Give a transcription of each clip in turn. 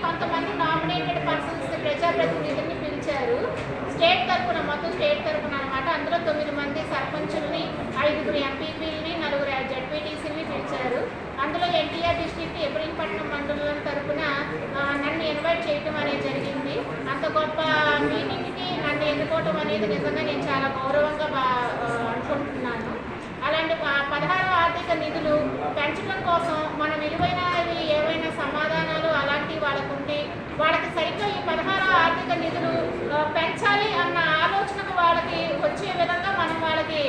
కొంతమంది nominated persons ప్రజాప్రతినిధుల్ని పిలిచారు. State తరఫున మొత్తం స్టేట్ తరఫున అనమాట. అందులో 9 మంది సర్పంచుల్ని, 5 ఎంపీపీలని, 4 జడ్పీటీసీని పిలిచారు. అందులో ఎన్టీఆర్ డిస్ట్రిక్ట్ ఇబ్రహీంపట్నం మండలం తరఫున నన్ను ఇన్వైట్ చేయడం అనేది జరిగింది. అంత గొప్ప మీటింగ్కి నన్ను ఎన్నుకోవటం అనేది నిజంగా నేను చాలా గౌరవంగా అనుకుంటున్నాను. అలాంటి 16వ ఆర్థిక నిధులు పెంచడం కోసం మన విలువైనవి ఏవైనా సమాధానాలు అలాంటివి వాళ్ళకు ఉండి వాళ్ళకి సరిగ్గా ఈ 16వ ఆర్థిక నిధులు పెంచాలి అన్న ఆలోచనకు వాళ్ళకి వచ్చే విధంగా మనం వాళ్ళకి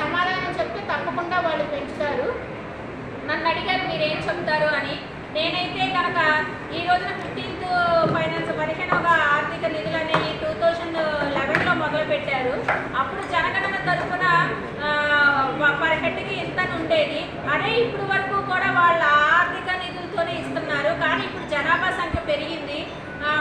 సమాధానం చెప్తే తప్పకుండా వాళ్ళు పెంచుతారు. నన్ను అడిగారు మీరేం చెప్తారు అని. నేనైతే కనుక ఈ రోజున 15th ఫైనాన్స్ 15వ ఆర్థిక నిధులు అనేవి 2011లో మొదలుపెట్టారు. అప్పుడు జనగణన తరఫున పర్ హెడ్కి ఇంత ఉండేది. అదే ఇప్పుడు వరకు కూడా వాళ్ళ ఆర్థిక నిధులతోనే ఇస్తున్నారు. కానీ ఇప్పుడు జనాభా సంఖ్య పెరిగింది.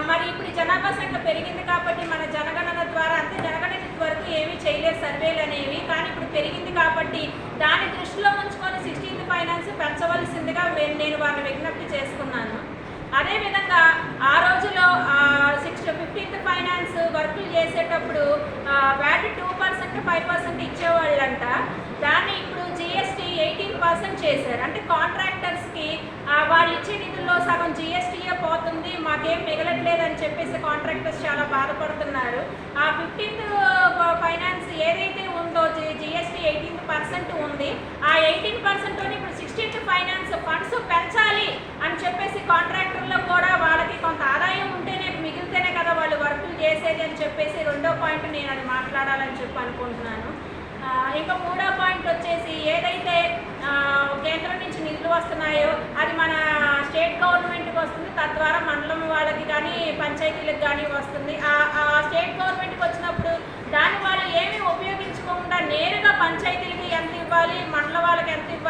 మరి ఇప్పుడు జనాభా సంఖ్య పెరిగింది కాబట్టి మన జనగణన ద్వారా అంటే జనగణన వరకు ఏమీ చేయలేరు సర్వేలు అనేవి. కానీ ఇప్పుడు పెరిగింది కాబట్టి దాన్ని దృష్టిలో ఉంచుకొని 16th ఫైనాన్స్ పెంచవలసిందిగా నేను వాళ్ళని విజ్ఞప్తి చేసుకున్నాను. అదేవిధంగా ఆ రోజులో 15th ఫైనాన్స్ వర్కులు చేసేటప్పుడు వ్యాట్ 2%, 5% ఇచ్చేవాళ్ళంట. దాన్ని ఇప్పుడు జిఎస్టీ 18% చేశారు. అంటే కాంట్రాక్టర్స్కి వాళ్ళు ఇచ్చే నిధుల్లో సగం జిఎస్టీయే పోతుంది, మాకేం మిగలట్లేదని చెప్పేసి కాంట్రాక్టర్స్ చాలా బాధపడుతున్నారు. ఆ 15th ఫైనాన్స్ ఏదైతే ఉందో జిఎస్టీ 18% ఉంది. ఆ 18%తోని ఇప్పుడు 16th ఫైనాన్స్ ఫండ్స్ పెంచాలి అని చెప్పేసి కాంట్రాక్టర్లో కూడా వాళ్ళకి కొంత ఆదాయం ఉంటేనే మిగిలితేనే కదా వాళ్ళు వర్కులు చేసేది అని చెప్పేసి రెండో పాయింట్ నేను అది మాట్లాడాలని చెప్పి అనుకుంటున్నాను. ఇంకా మూడో పాయింట్ వచ్చేసి ఏదైతే కేంద్రం నుంచి నిధులు వస్తున్నాయో అది మన స్టేట్ గవర్నమెంట్కి వస్తుంది. తద్వారా మండలం వాళ్ళకి కానీ పంచాయతీలకు కానీ వస్తుంది. ఆ స్టేట్ గవర్నమెంట్కి వచ్చినప్పుడు దాన్ని వాళ్ళు ఏమీ ఉపయోగించుకోకుండా నేరుగా పంచాయతీలకి ఎంత ఇవ్వాలి, మండల వాళ్ళకి ఎంత ఇవ్వాలి